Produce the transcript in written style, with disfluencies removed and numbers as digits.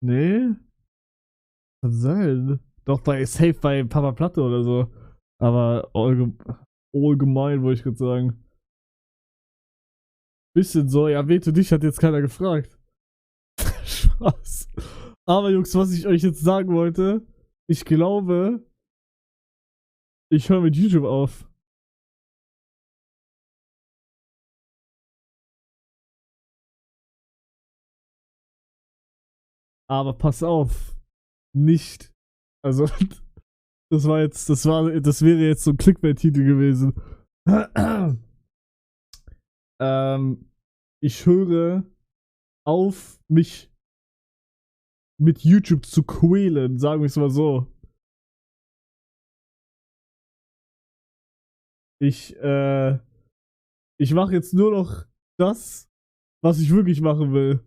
Nee, kann sein. Doch bei Safe bei Papa Platte oder so. Aber allgemein wollte ich gerade sagen. Bisschen so, ja, weh, dich hat jetzt keiner gefragt. Spaß. Aber Jungs, was ich euch jetzt sagen wollte, ich glaube, ich höre mit YouTube auf. Aber pass auf, nicht. Also, das wäre jetzt so ein Clickbait-Titel gewesen. ähm, ich höre auf, mich mit YouTube zu quälen, sagen wir es mal so. Ich, äh, ich mache jetzt nur noch das, was ich wirklich machen will.